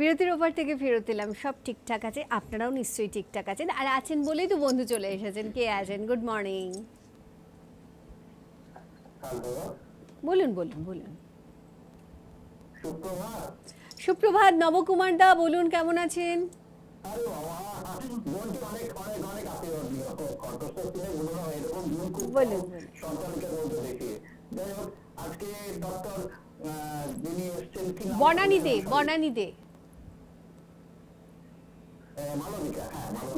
বিরতির ওপর থেকে ফেরত এলাম, সব ঠিকঠাক আছে, আপনারাও নিশ্চয়ই ঠিকঠাক আছেন আর আছেন বলেই তো বন্ধু চলে এসেছেন। কে আছেন? Good morning. বলুন বলুন বলুন। সুপ্রভাত নবকুমার দা, বলুন কেমন আছেন? বলুন বলুন। বনানী দে, বনানী দে।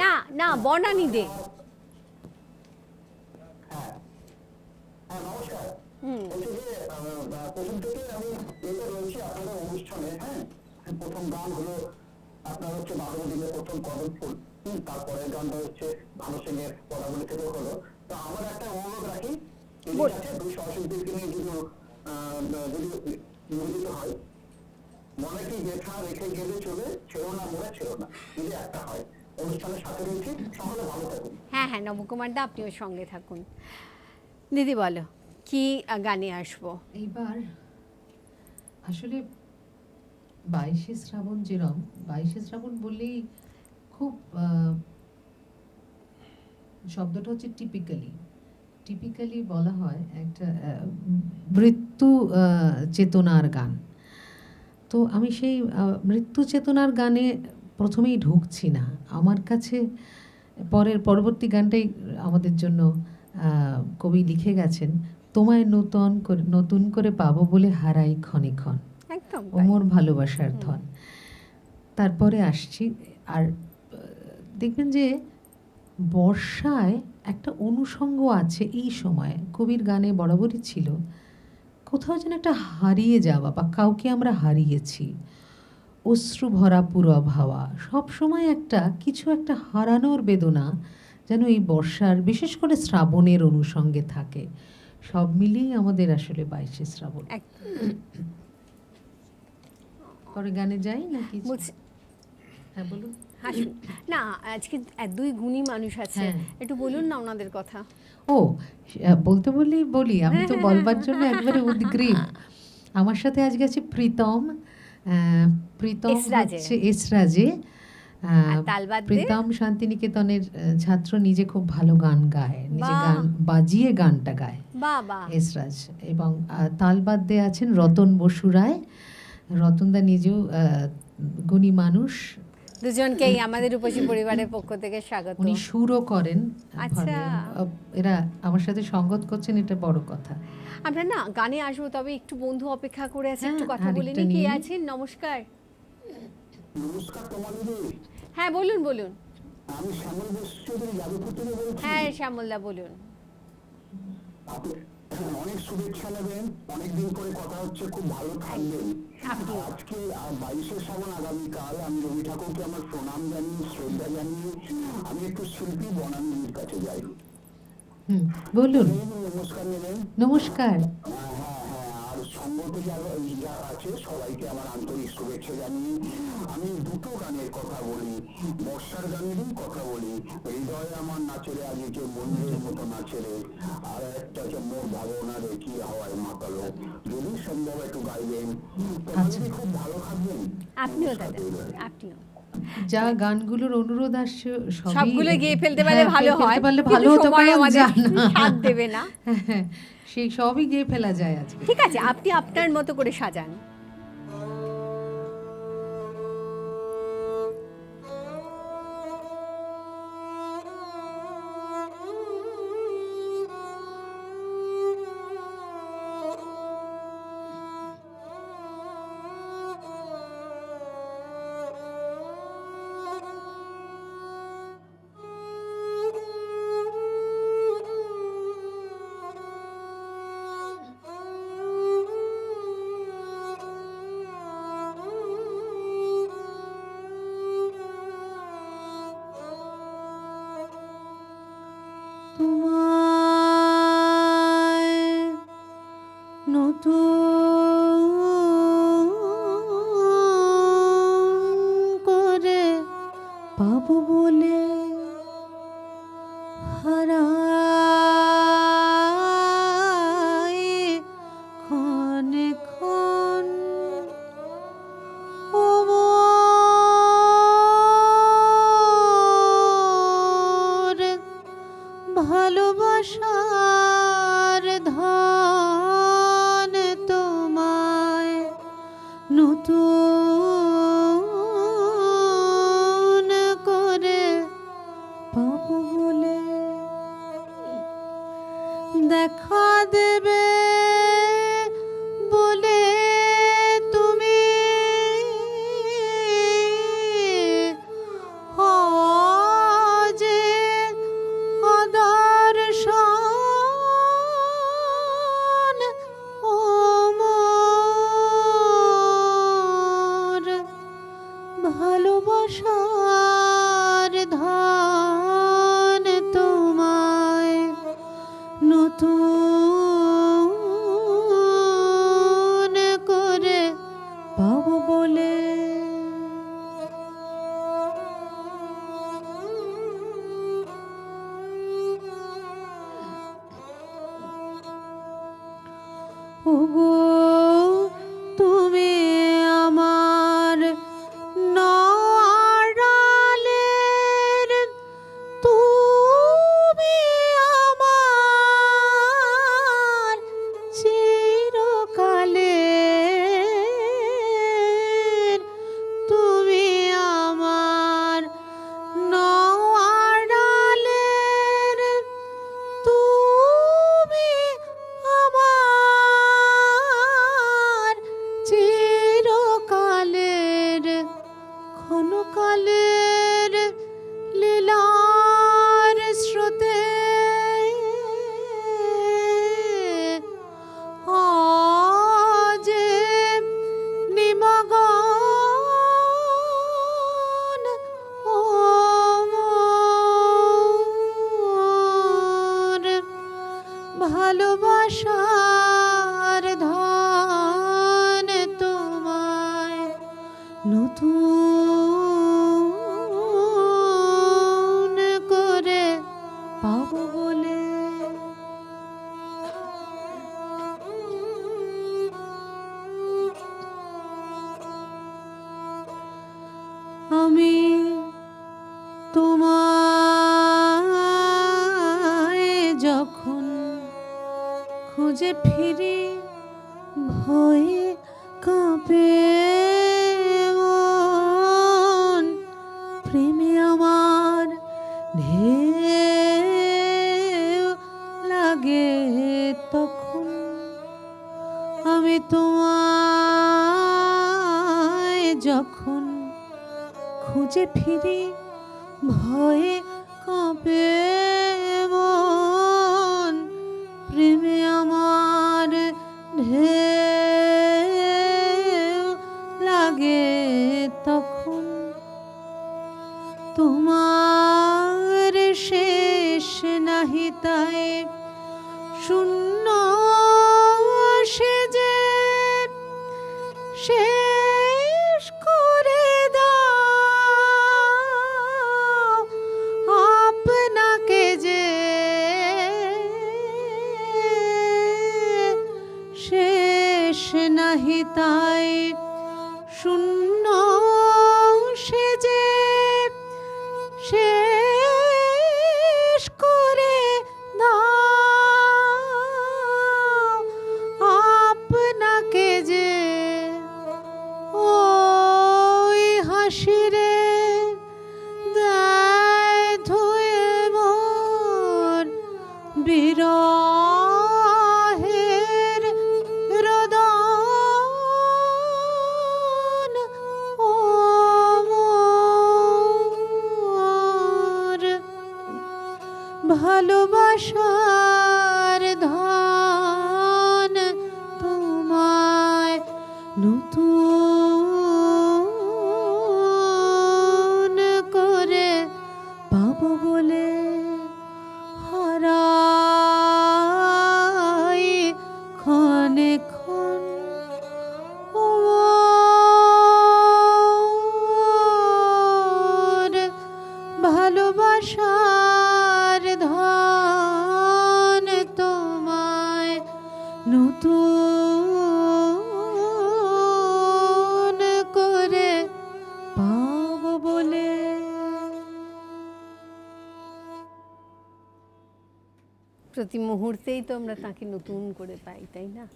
না না, বনানী দে। প্রথম গান হলো আপনার হচ্ছে মাধবদীপের প্রথম কদম ফুল, তারপরের গানটা হচ্ছে ভানু সিং এর পদাবলী থেকে হলো। তো আমার একটা অনুরোধ রাখি, দুই সহশিল্পীকে নিয়ে যদি নিবেদিত হয়, মনে কি গেথা রেখে গেলে চলে, ছেড়ো না মোড়ে ছেড়ো না, যদি একটা হয়। অনুষ্ঠানের সাথে রয়েছে, সকলে ভালো থাকুন। হ্যাঁ হ্যাঁ নবকুমার দা, আপনিও সঙ্গে থাকুন। দিদি বলো কি গানে আসবো এইবার? আসলে 22শে শ্রাবণ, যেরম 22শে শ্রাবণ বললেই খুব শব্দটা হচ্ছে টিপিক্যালি বলা হয় একটা মৃত্যু চেতনার গান। তো আমি সেই মৃত্যু চেতনার গানে প্রথমেই ঢুকছি না। আমার কাছে পরবর্তী গানটাই আমাদের জন্য কবি লিখে গেছেন, তোমায় নতুন করে পাবো বলে হারাই ক্ষণে ক্ষণ, একদম ওমর ভালোবাসার ধন। তারপরে আসছি। আর দেখবেন যে বর্ষায় একটা অনুষঙ্গ আছে এই সময়, কবির গানে বরাবরই ছিল। কোথাও যেন একটা হারিয়ে যাওয়া, বা কাউকে আমরা হারিয়েছি, অশ্রু ভরা পুরব হাওয়া, সব সময় কিছু একটা হারানোর বেদনা যেন এই বর্ষার, বিশেষ করে শ্রাবণের অনুষঙ্গে থাকে। সব মিলিয়ে আমাদের আসলে 22শে শ্রাবণ। পরে গানে যাই নাকি? হ্যাঁ বলুন। হাসুন না, আজকে দুই গুণী মানুষ আছে, একটু বলুন না ওনাদের কথা। ও, বলতে বলি, আমি তো বলবার জন্য একবারে উদ্গ্রীব। আমার সাথে আজকে আছে প্রীতম হচ্ছে এসরাজে। প্রীতম শান্তিনিকেতনের ছাত্র, নিজে খুব ভালো গান গায়, নিজে গান বাজিয়ে গানটা গায় এসরাজ। এবং তালবাদ্যে আছেন রতন বসু রায়। রতনদা নিজেও গুণী মানুষ। দুজনকেই আমাদের রূপসী পরিবারের পক্ষ থেকে স্বাগত। উনি সুরও করেন। আচ্ছা, এরা আমার সাথে সঙ্গত করছেন, এটা বড় কথা। আমরা না গানে আসবো, তবে একটু বন্ধু অপেক্ষা করে আছে, একটু কথা বলে নি। কে আছেন? নমস্কার। নমস্কার তোমালিদি। হ্যাঁ বলুন বলুন। আমি শ্যামল বসুচৌধুরী যাদবপুর থেকে বলছি। হ্যাঁ শ্যামলদা বলুন। অনেক শুভেচ্ছা নেবেন, অনেকদিন করে কথা হচ্ছে, খুব ভালো থাকবেন। আজকে 22শে শ্রাবণ, আগামীকাল। আমি রবি ঠাকুরকে আমার প্রণাম জানিয়ে, শ্রদ্ধা জানিয়ে আমি একটু শিল্পী বনানীর কাছে যাই। বলুন। নমস্কার নেবেন। নমস্কার। আর সঙ্গ থেকে যারা আছে সবাইকে আমার আন্তরিক শুভেচ্ছা জানিয়ে আমি দুটো গানের কথা বলি, বর্ষার গানেরই কথা বলি। হৃদয়ে আমার নাচেরে আজকে মন্দিরের মতো নাচেরে, আর একটা হচ্ছে মোর ভাবনা দেখি হাওয়ায় মাতালো। যদি সম্ভব একটু গাইবেন, আপনি খুব ভালো থাকবেন। আপনিও দাদা, আপনিও। যা গানগুলোর অনুরোধ আসছে সবগুলো গিয়ে ফেলতে পারলে ভালো হয়, ভালো হতো, সময় আমাদের সাথ দেবে না। সেই সবই গিয়ে ফেলা যায় আজকে। ঠিক আছে, আপনি আপনার মতো করে সাজান। করে পাবো বলে হারাই ক্ষণে ক্ষণ, ও মন ভাবনা দেখি হাওয়ায় মাতালো। যদি সম্ভব একটু গাইবেন, নমস্কার। আপনিও দাদা, আপনিও। ঠিক আছে, ক্ষণে ক্ষণ ও ভালোবাসার ধন তোমায় নতুন করে পাবো বলে দেখা দেবে বলে তুমি যে অদর্শন ও মোর ভালোবাসার ধন তোমায় নতুন করে পাবো বলে ওগো তুমি আমার নড়ালের তুমি আমার চিরকালের তুমি আমার নড়ালের তুমি আমার চিরকালের ক্ষণকালের লীলার স্রোতে আজে নিমগ্ন ও মোর ভালোবাসার ধন তোমায় নতুন করে পাবো বলে আমি তোমায় যখন খুঁজে ফিরি ভয়ে কাঁপে মন প্রেমে আমার ঢেউ লাগে তখন আমি তোমায় যখন খুঁজে ফিরি ভয়ে কাঁপে মন প্রেমে আমার ঢেউ লাগে তখন তোমার শেষ নাহি তাই শূন্য সে যে শেষ করে দাও আপনাকে যে শেষ নাহি তাই শূন্য সে যে শেষ করে দাও আপনাকে যে ওই হাসিরে দেয় ধুয়ে মোর বিরহের রোদন ও মোর ভালোবাসার ধন তোমায় নতুন করে পাবো বলে হারাই ক্ষণে ক্ষণ ও মোর ভালোবাসার ধন প্রতি মুহূর্তেই তো আমরা তাকে নতুন করে পাই, তাই না?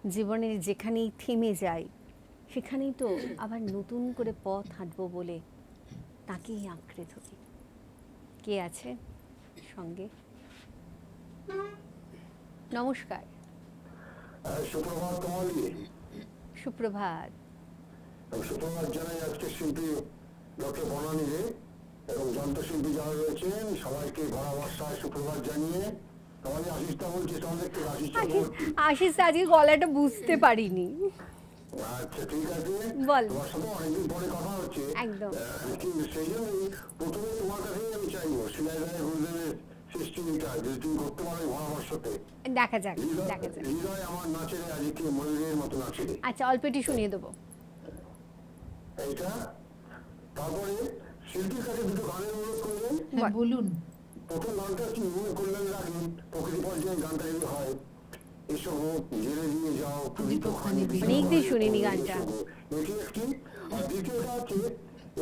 জীবনের যেখানেই থেমে যাই সেখানেই তো আবার নতুন করে পথ হাঁটবো বলে তাকেই আঁকড়ে ধরি। কে আছে সঙ্গে? নমস্কার। সুপ্রভাত কমলি। সুপ্রভাত। সুপ্রভাত জানাই আজকে শিল্পী ডক্টর বনানী দে এবং যন্ত্রশিল্পী যারা রয়েছেন সবাইকে ভরা বর্ষায় সুপ্রভাত জানিয়ে তোমাদের আশিসটা বলছি, তোমাদের থেকে আশিসটা বলছি। আশিস আজকে গলাটা বুঝতে পারিনি। আচ্ছা ঠিক আছে, বল। তোমার সাথে অনেকদিন পরে কথা হচ্ছে। একদম। কিন্তু সেই জন্যই প্রথমে তোমার কাছেই আমি চাইবো শিলাই রায় গুরুদেবের সৃষ্টিটা যদি তুমি করতে পারো এই ভরা বর্ষাতে। দেখা যাক, দেখা যাক। হৃদয় আমার নাচে রে আজকে ময়ূরের মতো নাচে রে, আচ্ছা, অল্পটি শুনিয়ে দেবো। এইটা। তারপরে শিল্পীর কাছে দুটো গানের অনুরোধ করলেন। হ্যাঁ বলুন। প্রথম গানটা কি মনে করলেন রাখেন, প্রকৃতি পর্যায়ে গানটা যদি হয়, এসো জেলে দিয়ে যাও প্রদীপখানি দিও। অনেকদিন শুনিনি গানটা। এটি একটি। আর দ্বিতীয়টা হচ্ছে,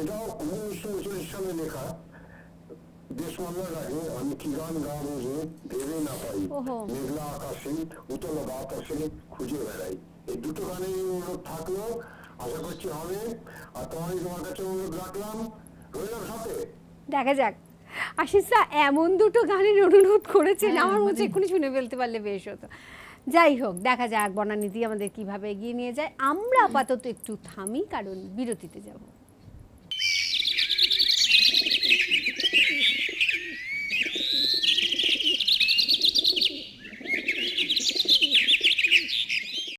এটাও 1939 সালে লেখা, দেশ মামলার আগে আমি কি গান গাবো যে ভেবে না পাই, ওহো। মেঘলা আকাশে উতল বাতাসে খুঁজে বেড়াই। এই দুটো গানের অনুরোধ থাকলো, আশা করছি হবে। আর তোমার কাছে অনুরোধ রাখলাম, রইলাম সাথে। দেখা যাক। আশিসা এমন দুটো গানের অনুরোধ করেছেন, হ্যাঁ, আমার মনে হচ্ছে মানে- এক্ষুনি শুনে ফেলতে পারলে বেশ হতো। যাই হোক, দেখা যাক বনানীদি আমাদের কিভাবে এগিয়ে নিয়ে যায়। আমরা আপাতত একটু থামি, কারণ বিরতিতে যাব।